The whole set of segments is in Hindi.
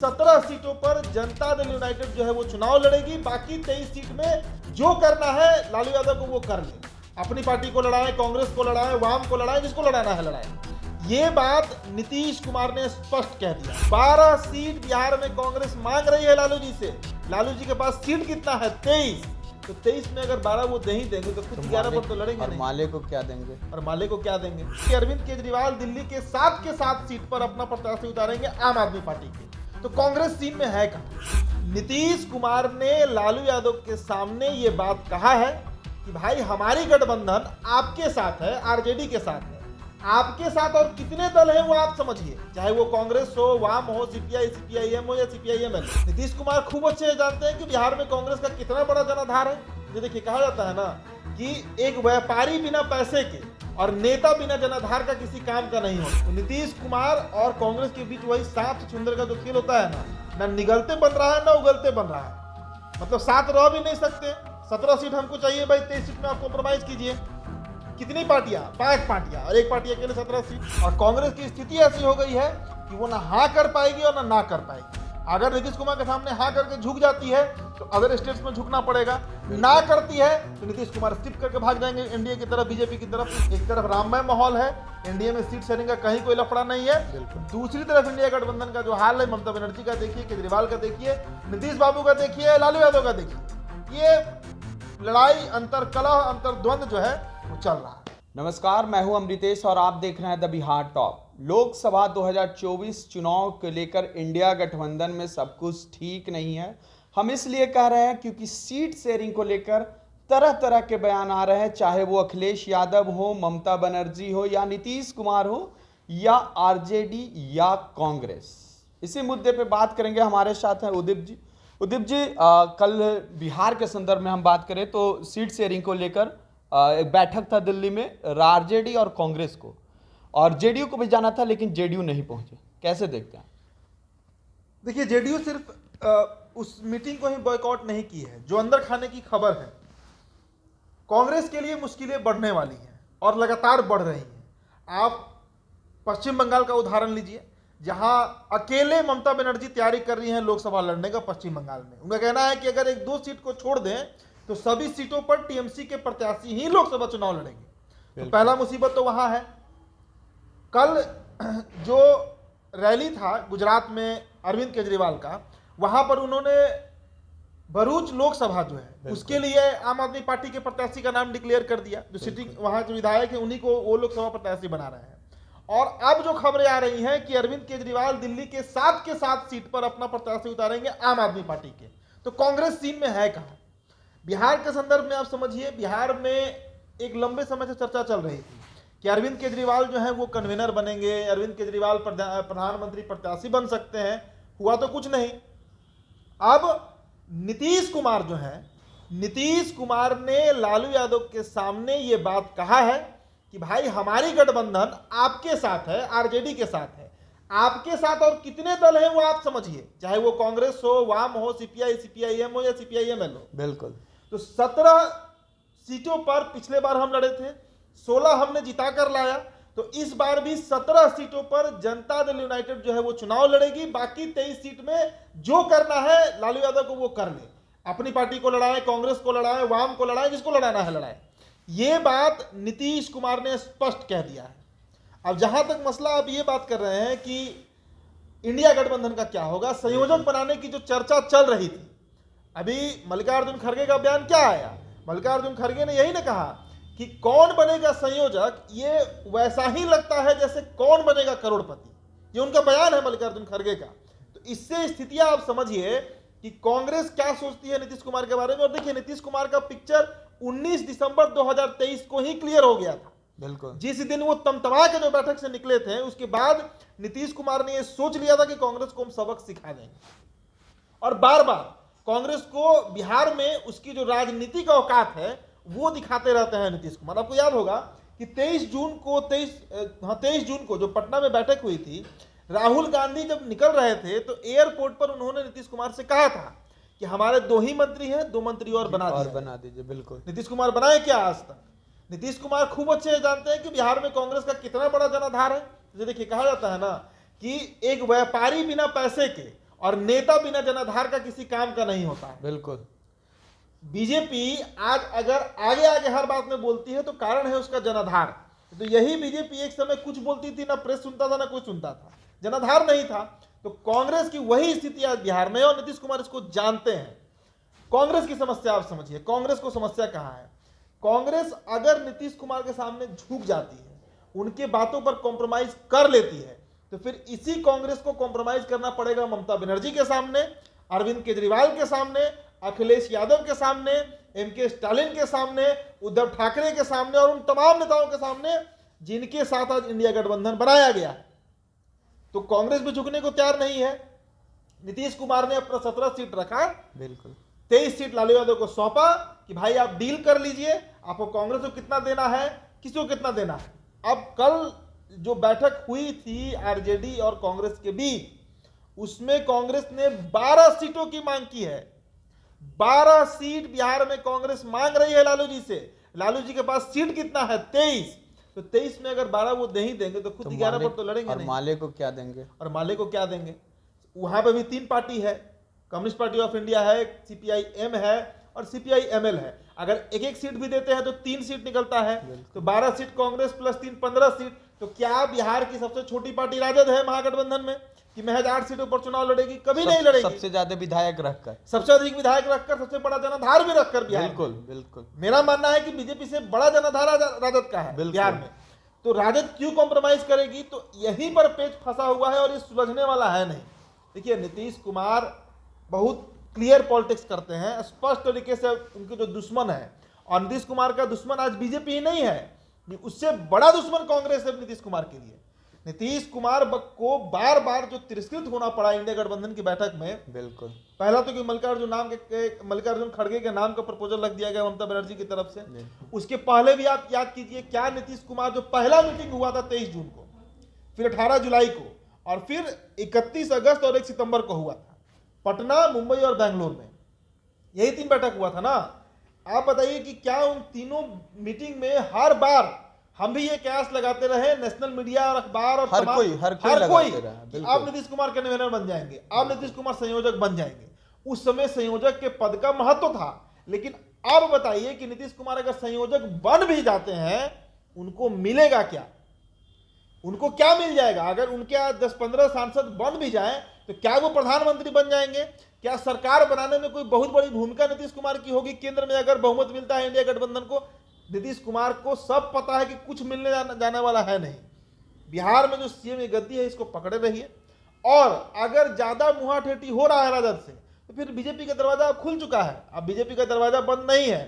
17 सीटों पर जनता दल यूनाइटेड जो है वो चुनाव लड़ेगी। बाकी 23 सीट में जो करना है लालू यादव को वो कर ले। अपनी पार्टी को लड़ाए, कांग्रेस को लड़ाए, वाम को लड़ाए, जिसको लड़ाना है लड़ाए। ये बात नीतीश कुमार ने स्पष्ट कह दिया। 12 सीट बिहार में कांग्रेस मांग रही है लालू जी से। लालू जी के पास सीट कितना है? 23। तो 23 में अगर 12 वो नहीं देंगे तो खुद 11 पर तो लड़ेंगे नहीं। माले को क्या देंगे? और माले को क्या देंगे? अरविंद केजरीवाल दिल्ली के 7 के 7 सीट पर अपना प्रत्याशी उतारेंगे आम आदमी पार्टी के। तो कांग्रेस सीन में है कहां? नीतीश कुमार ने लालू यादव के सामने ये बात कहा है कि भाई हमारी गठबंधन आपके साथ है, आरजेडी के साथ है। आपके साथ और कितने दल हैं वो आप समझिए, चाहे वो कांग्रेस हो, वाम हो, सीपीआई सीपीआईएम हो या सीपीआईएमएल। नीतीश कुमार खूब अच्छे से जानते हैं कि बिहार में कांग्रेस का कितना बड़ा जनाधार है। ये देखिए, कहा जाता है ना कि एक व्यापारी बिना पैसे के और नेता बिना जनाधार का किसी काम का नहीं हो। तो नीतीश कुमार और कांग्रेस के बीच वही सांप छुंदर का जो खेल होता है ना निगलते बन रहा है ना उगलते बन रहा है। मतलब साथ रह भी नहीं सकते। 17 सीट हमको चाहिए भाई, 23 सीट में आप कॉम्प्रोमाइज कीजिए। कितनी पार्टियां? 5 पार्टियां और एक पार्टी अकेले 17 सीट। और कांग्रेस की स्थिति ऐसी हो गई है कि वो ना हाँ कर पाएगी और ना कर पाएगी। अगर नीतीश कुमार के सामने हाँ करके झुक जाती है तो अदर स्टेट्स में झुकना पड़ेगा। ना करती है तो नीतीश कुमार स्किप करके भाग जाएंगे एनडीए की तरफ, बीजेपी की तरफ। एक तरफ राममय माहौल है, एनडीए में सीट शेयरिंग का कहीं कोई लफड़ा नहीं है। दूसरी तरफ इंडिया गठबंधन का जो हाल है, ममता बनर्जी का देखिए, केजरीवाल का देखिए, नीतीश बाबू का देखिए, लालू यादव का देखिए। ये लड़ाई, अंतर कलह, अंतर द्वंद्व जो है वो चल रहा है। नमस्कार, मैं हूं अमृतेश और आप देख रहे हैं द बिहार टॉप। लोकसभा 2024 चुनाव को लेकर इंडिया गठबंधन में सब कुछ ठीक नहीं है। हम इसलिए कह रहे हैं क्योंकि सीट शेयरिंग को लेकर तरह तरह के बयान आ रहे हैं, चाहे वो अखिलेश यादव हो, ममता बनर्जी हो या नीतीश कुमार हो या आरजेडी या कांग्रेस। इसी मुद्दे पे बात करेंगे। हमारे साथ हैं उदीप जी। उदीप जी, कल बिहार के संदर्भ में हम बात करें तो सीट शेयरिंग को लेकर एक बैठक था दिल्ली में आरजेडी और कांग्रेस को, और जेडीयू को भी जाना था लेकिन जेडीयू नहीं पहुंचे। कैसे देखते हैं? देखिए, जेडीयू सिर्फ उस मीटिंग को ही बॉयकॉट नहीं की है, जो अंदर खाने की खबर है। कांग्रेस के लिए मुश्किलें बढ़ने वाली हैं और लगातार बढ़ रही हैं। आप पश्चिम बंगाल का उदाहरण लीजिए, जहां अकेले ममता बनर्जी तैयारी कर रही हैं लोकसभा लड़ने का पश्चिम बंगाल में। उनका कहना है कि अगर 1-2 सीट को छोड़ दें तो सभी सीटों पर टीएमसी के प्रत्याशी ही लोकसभा चुनाव लड़ेंगे। तो पहला मुसीबत तो वहां है। कल जो रैली था गुजरात में अरविंद केजरीवाल का, वहां पर उन्होंने भरूच लोकसभा जो है उसके लिए आम आदमी पार्टी के प्रत्याशी का नाम डिक्लेयर कर दिया। जो सिटिंग वहां के विधायक है उन्हीं को वो लोकसभा प्रत्याशी बना रहे हैं। और अब जो खबरें आ रही हैं कि अरविंद केजरीवाल दिल्ली के 7 के 7 सीट पर अपना प्रत्याशी उतारेंगे आम आदमी पार्टी के। तो कांग्रेस सीन में है कहां? बिहार के संदर्भ में आप समझिए, बिहार में एक लंबे समय से चर्चा चल रही थी कि अरविंद केजरीवाल जो है वो कन्वीनर बनेंगे, अरविंद केजरीवाल प्रधानमंत्री प्रत्याशी बन सकते हैं। हुआ तो कुछ नहीं। अब नीतीश कुमार जो है, नीतीश कुमार ने लालू यादव के सामने ये बात कहा है कि भाई हमारी गठबंधन आपके साथ है, आरजेडी के साथ है। आपके साथ और कितने दल हैं वो आप समझिए, चाहे वो कांग्रेस हो, वाम हो, सीपीआई सीपीआईएम हो या सीपीआईएमएल हो। बिल्कुल। तो 17 सीटों पर पिछले बार हम लड़े थे, 16 हमने जिता कर लाया। तो इस बार भी 17 सीटों पर जनता दल यूनाइटेड जो है वो चुनाव लड़ेगी। बाकी 23 सीट में जो करना है लालू यादव को वो कर ले। अपनी पार्टी को लड़ाए, कांग्रेस को लड़ाए, वाम को लड़ाए, जिसको लड़ाना है लड़ाए। ये बात नीतीश कुमार ने स्पष्ट कह दिया है। अब जहां तक मसला आप ये बात कर रहे हैं कि इंडिया गठबंधन का क्या होगा, संयोजक बनाने की जो चर्चा चल रही थी, अभी मल्लिकार्जुन खड़गे का बयान क्या आया? मल्लिकार्जुन खड़गे ने यही ना कहा कि कौन बनेगा संयोजक, ये वैसा ही लगता है जैसे कौन बनेगा करोड़पति। ये उनका बयान है मल्लिकार्जुन खड़गे का। तो इससे स्थितियां आप समझिए कि कांग्रेस क्या सोचती है नीतीश कुमार के बारे में। और देखिए, नीतीश कुमार का पिक्चर 19 दिसंबर 2023 को ही क्लियर हो गया था। बिल्कुल। जिस दिन वो तमतमा के जो बैठक से निकले थे, उसके बाद नीतीश कुमार ने ये सोच लिया था कि कांग्रेस को हम सबक सिखा देंगे। और बार बार कांग्रेस को बिहार में उसकी जो राजनीतिक औकात है वो दिखाते रहते हैं नीतीश कुमार। आपको याद होगा कि 23 जून को जो पटना में बैठक हुई थी, राहुल गांधी जब निकल रहे थे तो एयरपोर्ट पर उन्होंने नीतीश कुमार से कहा था कि हमारे 2 ही मंत्री हैं, 2 मंत्री और बना दीजिए। बिल्कुल। नीतीश कुमार बनाए क्या आज तक? नीतीश कुमार खूब अच्छे से जानते हैं कि बिहार में कांग्रेस का कितना बड़ा जनाधार है। देखिए, कहा जाता है ना कि एक व्यापारी बिना पैसे के और नेता बिना जनाधार का किसी काम का नहीं होता है। बिल्कुल। बीजेपी आज अगर आगे आगे हर बात में बोलती है तो कारण है उसका जनाधार। तो यही बीजेपी एक समय कुछ बोलती थी, ना प्रेस सुनता था ना कोई सुनता था, जनाधार नहीं था। तो कांग्रेस की वही स्थिति आज बिहार में, और नीतीश कुमार इसको जानते हैं। कांग्रेस की समस्या आप समझिए, कांग्रेस को समस्या कहां है। कांग्रेस अगर नीतीश कुमार के सामने झुक जाती है, उनके बातों पर कॉम्प्रोमाइज कर लेती है, तो फिर इसी कांग्रेस को कॉम्प्रोमाइज करना पड़ेगा ममता बनर्जी के सामने, अरविंद केजरीवाल के सामने, अखिलेश यादव के सामने, एमके स्टालिन के सामने, उद्धव ठाकरे के सामने और उन तमाम नेताओं के सामने जिनके साथ आज इंडिया गठबंधन बनाया गया है। तो कांग्रेस भी झुकने को तैयार नहीं है। नीतीश कुमार ने अपना 17 सीट रखा, बिल्कुल 23 सीट लालू यादव को सौंपा कि भाई आप डील कर लीजिए, आपको कांग्रेस को कितना देना है, किसको कितना देना है। अब कल जो बैठक हुई थी आरजेडी और कांग्रेस के बीच, उसमें कांग्रेस ने 12 सीटों की मांग की है। 12 सीट बिहार में कांग्रेस मांग रही है लालू जी से। लालू जी के पास सीट कितना है? 23। तो 23 में अगर 12 वो नहीं देंगे तो खुद 11 पर तो लड़ेंगे नहीं। माले को क्या देंगे? और माले को क्या देंगे? वहां पे भी 3 पार्टी है, कम्युनिस्ट पार्टी ऑफ इंडिया है, सीपीआई-एम है और सीपीआई-एमएल है। अगर एक एक सीट भी देते हैं तो 3 सीट निकलता है। तो 12 सीट कांग्रेस प्लस 3 15 सीट। तो क्या बिहार की सबसे छोटी पार्टी राजद है महागठबंधन में कि महज 8 सीटों पर चुनाव लड़ेगी? कभी नहीं लड़ेगी। सबसे ज्यादा विधायक रखकर, सबसे अधिक विधायक रखकर, सबसे बड़ा जनाधार भी रखकर बिहार में। बिल्कुल बिल्कुल। मेरा मानना है कि बीजेपी से बड़ा जनाधार राजद का है बिहार में। तो राजद क्यों कॉम्प्रोमाइज करेगी? तो यहीं पर पेच फंसा हुआ है और ये सुलझने वाला है नहीं। देखिए, नीतीश कुमार बहुत क्लियर पॉलिटिक्स करते हैं, स्पष्ट तरीके से उनके जो दुश्मन है, और नीतीश कुमार का दुश्मन आज बीजेपी ही नहीं है, उससे बड़ा दुश्मन कांग्रेस है नीतीश कुमार के लिए। नीतीश कुमार को बार बार जो तिरस्कृत होना पड़ा इंडिया गठबंधन की बैठक में, बिल्कुल। पहला तो कि मल्लिकार्जुन खड़गे के नाम का प्रपोजल रख दिया गया ममता बनर्जी की तरफ से। उसके पहले भी आप याद कीजिए, क्या नीतीश कुमार जो पहला मीटिंग हुआ था 23 जून को, फिर 18 जुलाई को, और फिर 31 अगस्त और 1 सितंबर को हुआ था पटना, मुंबई और बेंगलोर में। यही 3 बैठक हुआ था ना। आप बताइए कि क्या उन तीनों मीटिंग में हर बार हम भी ये कयास लगाते रहे, नेशनल मीडिया और अखबार और हर कोई कि आप नीतीश कुमार कन्वीनर बन जाएंगे, आप नीतीश कुमार संयोजक बन जाएंगे। उस समय संयोजक के पद का महत्व था। लेकिन अब बताइए कि नीतीश कुमार अगर संयोजक बन भी जाते हैं, उनको मिलेगा क्या? उनको क्या मिल जाएगा? अगर उनके 10-15 सांसद बन भी जाएं तो क्या वो प्रधानमंत्री बन जाएंगे? क्या सरकार बनाने में कोई बहुत बड़ी भूमिका नीतीश कुमार की होगी? केंद्र में अगर बहुमत मिलता है इंडिया गठबंधन को, नीतीश कुमार को सब पता है कि कुछ मिलने जाने वाला है नहीं। बिहार में जो सीएम की गद्दी है, इसको पकड़े रहिए। और अगर ज्यादा मुंहाठेठी हो रहा है राजद से, तो फिर बीजेपी का दरवाजा खुल चुका है, अब बीजेपी का दरवाजा बंद नहीं है।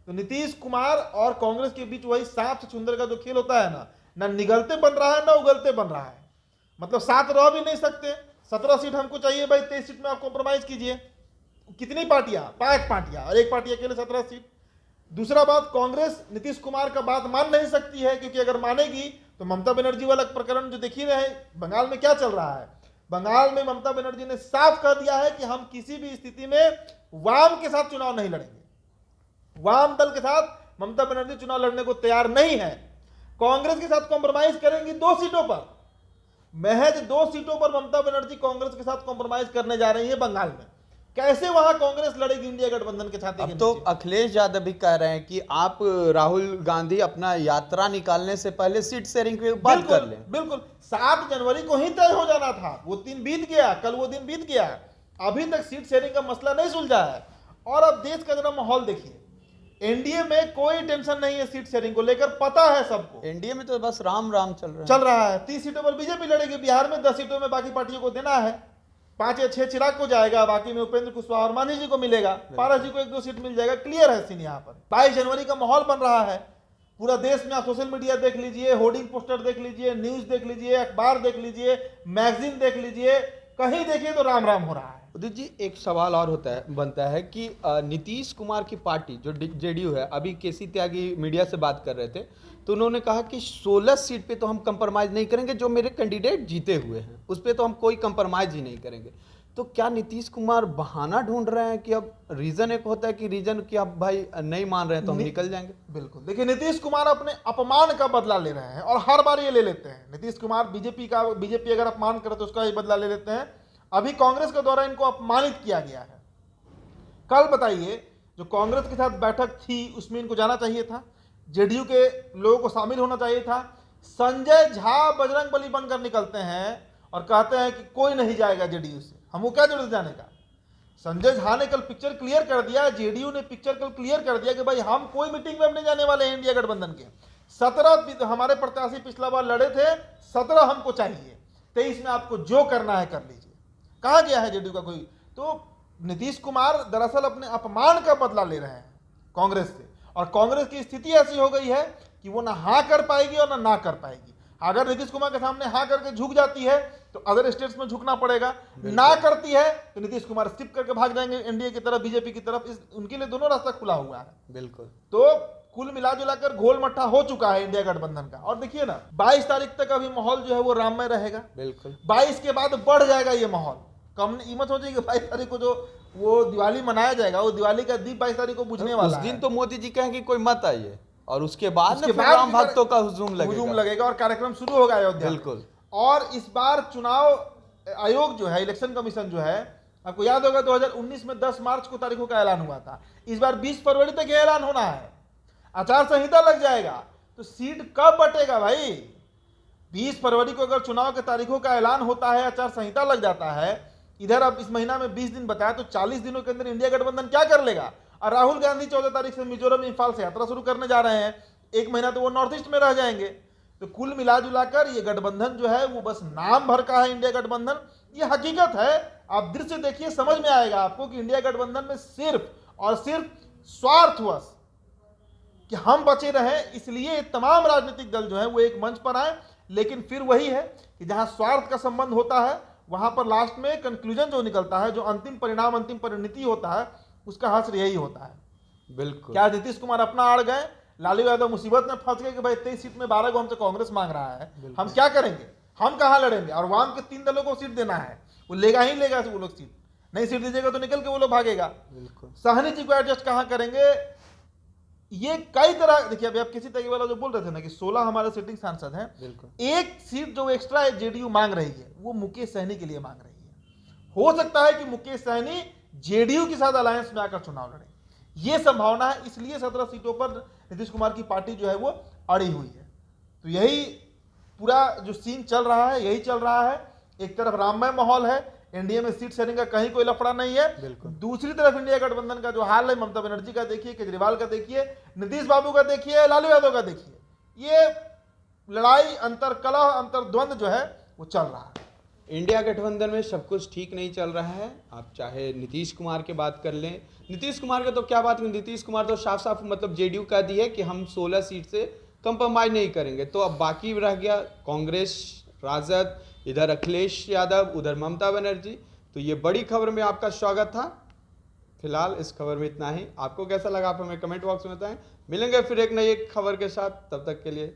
तो नीतीश कुमार और कांग्रेस के बीच वही सांप से चुंदर का जो खेल होता है ना निगलते बन रहा है ना उगलते बन रहा है। मतलब साथ रह भी नहीं सकते। 17 सीट हमको चाहिए भाई, 23 सीट में आप कॉम्प्रोमाइज कीजिए। कितनी पार्टियां? 5 पार्टियां, और एक पार्टी अकेले 17 सीट। दूसरा बात, कांग्रेस नीतीश कुमार का बात मान नहीं सकती है, क्योंकि अगर मानेगी तो ममता बनर्जी वाला प्रकरण जो देख ही रहे हैं बंगाल में क्या चल रहा है। बंगाल में ममता बनर्जी ने साफ कह दिया है कि हम किसी भी स्थिति में वाम के साथ चुनाव नहीं लड़ेंगे। वाम दल के साथ ममता बनर्जी चुनाव लड़ने को तैयार नहीं है। कांग्रेस के साथ कॉम्प्रोमाइज करेंगी 2 सीटों पर, महज 2 सीटों पर ममता बनर्जी कांग्रेस के साथ कॉम्प्रोमाइज करने जा रही है बंगाल में। कैसे वहां कांग्रेस लड़ेगी इंडिया गठबंधन के छाते के नीचे? तो अखिलेश यादव भी कह रहे हैं कि आप राहुल गांधी अपना यात्रा निकालने से पहले सीट शेयरिंग की बात कर लें। बिल्कुल 7 जनवरी को ही तय हो जाना था, वो दिन बीत गया, कल वो दिन बीत गया, अभी तक सीट शेयरिंग का मसला नहीं सुलझा है। और अब देश का जरा माहौल देखिए, एनडीए में कोई टेंशन नहीं है सीट शेयरिंग को लेकर, पता है सबको। एनडीए में तो बस राम राम चल रहा है। 30 सीटों पर बीजेपी लड़ेगी बिहार में, 10 सीटों में बाकी पार्टियों को देना है। 5 या 6 चिराग को जाएगा, बाकी में उपेंद्र कुशवाहा और मांझी जी को मिलेगा, पारस जी को 1-2 सीट मिल जाएगा। क्लियर है सीन यहाँ पर। 22 जनवरी का माहौल बन रहा है पूरा देश में। आप सोशल मीडिया देख लीजिए, होर्डिंग पोस्टर देख लीजिए, न्यूज देख लीजिए, अखबार देख लीजिए, मैगजीन देख लीजिए, कहीं देखिए तो राम राम हो रहा है। उदित जी, एक सवाल और बनता है कि नीतीश कुमार की पार्टी जो जेडीयू है, अभी केसी त्यागी मीडिया से बात कर रहे थे तो उन्होंने कहा कि 16 सीट पे तो हम कंप्रोमाइज नहीं करेंगे, जो मेरे कैंडिडेट जीते हुए हैं उस पर तो हम कोई कंप्रोमाइज ही नहीं करेंगे। तो क्या नीतीश कुमार बहाना ढूंढ रहे हैं कि अब रीजन एक होता है कि रीजन कि आप भाई नहीं मान रहे हैं तो हम निकल जाएंगे? बिल्कुल। देखिए, नीतीश कुमार अपने अपमान का बदला ले रहे हैं और हर बार ये ले लेते हैं। नीतीश कुमार बीजेपी अगर अपमान करे तो उसका ही बदला ले लेते हैं, अभी कांग्रेस के द्वारा इनको अपमानित किया गया है। कल बताइए जो कांग्रेस के साथ बैठक थी उसमें इनको जाना चाहिए था, जेडीयू के लोगों को शामिल होना चाहिए था। संजय झा बजरंगबली बनकर निकलते हैं और कहते हैं कि कोई नहीं जाएगा जेडीयू से, हमको क्या जरूरत जाने का। संजय झा ने कल पिक्चर क्लियर कर दिया, जेडीयू ने पिक्चर कल क्लियर कर दिया कि भाई हम कोई मीटिंग में नहीं जाने वाले हैं इंडिया गठबंधन के। 17 हमारे प्रत्याशी पिछला बार लड़े थे, 17 हमको चाहिए, 23 में आपको जो करना है कर लीजिए। कहाँ गया है जेडीयू का कोई? तो नीतीश कुमार दरअसल अपने अपमान का बदला ले रहे हैं कांग्रेस से, और कांग्रेस की स्थिति ऐसी हो गई है कि वो ना हाँ कर पाएगी और ना कर पाएगी। अगर नीतीश कुमार के सामने हाँ करके झुक जाती है तो अदर स्टेट्स में झुकना पड़ेगा, ना करती है तो नीतीश कुमार स्किप करके भाग जाएंगे एनडीए की तरफ, बीजेपी की तरफ। उनके लिए दोनों रास्ता खुला हुआ है। बिल्कुल। तो कुल मिला जुलाकर घोल मट्ठा हो चुका है इंडिया गठबंधन का। और देखिए ना 22 तारीख तक अभी माहौल जो है वो राममय रहेगा। बिल्कुल। 22 के बाद बढ़ जाएगा ये माहौल। कम ये मत सोचिए कि 22 तारीख को जो वो दिवाली मनाया जाएगा, वो दिवाली का दीप 22 तारीख को बुझने उस वाला दिन है। तो मोदी जी कहेंगे कोई मत आइए, और उसके बाद उसके ना फिर बाद राम भक्तों का हुजूम हुजूम लगेगा। लगेगा और कार्यक्रम शुरू होगा अयोध्या में। बिल्कुल। और इस बार चुनाव आयोग जो है, इलेक्शन कमीशन जो है, आपको याद होगा 2019 में 10 मार्च को तारीखों का ऐलान हुआ था। इस बार 20 फरवरी तक ये ऐलान होना है। आचार संहिता लग जाएगा तो सीट कब बटेगा भाई? 20 फरवरी को अगर चुनाव के तारीखों का ऐलान होता है, आचार संहिता लग जाता है, इधर अब इस महीना में 20 दिन बताया, तो 40 दिनों के अंदर इंडिया गठबंधन क्या कर लेगा? और राहुल गांधी 14 तारीख से मिजोरम इंफाल से यात्रा शुरू करने जा रहे हैं। एक महीना तो वो नॉर्थ ईस्ट में रह जाएंगे। तो कुल मिला जुलाकर ये गठबंधन जो है वो बस नाम भर का है इंडिया गठबंधन। ये हकीकत है, आप दृश्य देखिए समझ में आएगा आपको कि इंडिया गठबंधन में सिर्फ और सिर्फ स्वार्थवश कि हम बचे रहें, इसलिए तमाम राजनीतिक दल जो है वो एक मंच पर आए। लेकिन फिर वही है कि जहां स्वार्थ का संबंध होता है वहां पर लास्ट में कंक्लूजन जो निकलता है, जो अंतिम परिणाम, अंतिम परिणति होता है, उसका हश्र यही होता है। बिल्कुल। क्या नीतीश कुमार अपना अड़ गए, लालू यादव मुसीबत में फंस गए कि भाई 23 सीट में 12 को हमसे कांग्रेस मांग रहा है, हम क्या करेंगे, हम कहां लड़ेंगे? और वाम के 3 दलों को सीट देना है, वो लेगा ही लेगा वो लोग सीट। नहीं सीट दीजिएगा तो निकल के वो लोग भागेगा। बिल्कुल। साहनी जी को एडजस्ट कहां करेंगे? ये कई तरह, देखिए अभी आप किसी तरीके वाला जो बोल रहे थे ना कि 16 हमारे सिटिंग सांसद हैं, एक सीट जो एक्स्ट्रा जेडीयू मांग रही है वो मुकेश सहनी के लिए मांग रही है। हो सकता है कि मुकेश सहनी जेडीयू के साथ अलायंस में आकर चुनाव लड़े, ये संभावना है। इसलिए 17 सीटों पर नीतीश कुमार की पार्टी जो है वो अड़ी हुई है। तो यही पूरा जो सीन चल रहा है, यही चल रहा है। एक तरफ राममय माहौल है, एनडीए में सीट शेयरिंग का कहीं कोई लफड़ा नहीं है। दूसरी तरफ इंडिया गठबंधन का जो हाल है, ममता बनर्जी का देखिए, केजरीवाल का देखिए, नीतीश बाबू का देखिए, लालू यादव का देखिए, ये लड़ाई, अंतर कलह, अंतर द्वंद जो है वो चल रहा है। इंडिया गठबंधन में सब कुछ ठीक नहीं चल रहा है। आप चाहे नीतीश कुमार की बात कर लें, नीतीश कुमार का तो क्या बात है, नीतीश कुमार तो साफ साफ मतलब जेडीयू का दी है कि हम 16 सीट से कंप्रोमाइज नहीं करेंगे। तो अब बाकी रह गया कांग्रेस, राजद, इधर अखिलेश यादव, उधर ममता बनर्जी। तो ये बड़ी खबर में आपका स्वागत था। फिलहाल इस खबर में इतना ही। आपको कैसा लगा आप हमें कमेंट बॉक्स में बताएं। मिलेंगे फिर एक नई खबर के साथ, तब तक के लिए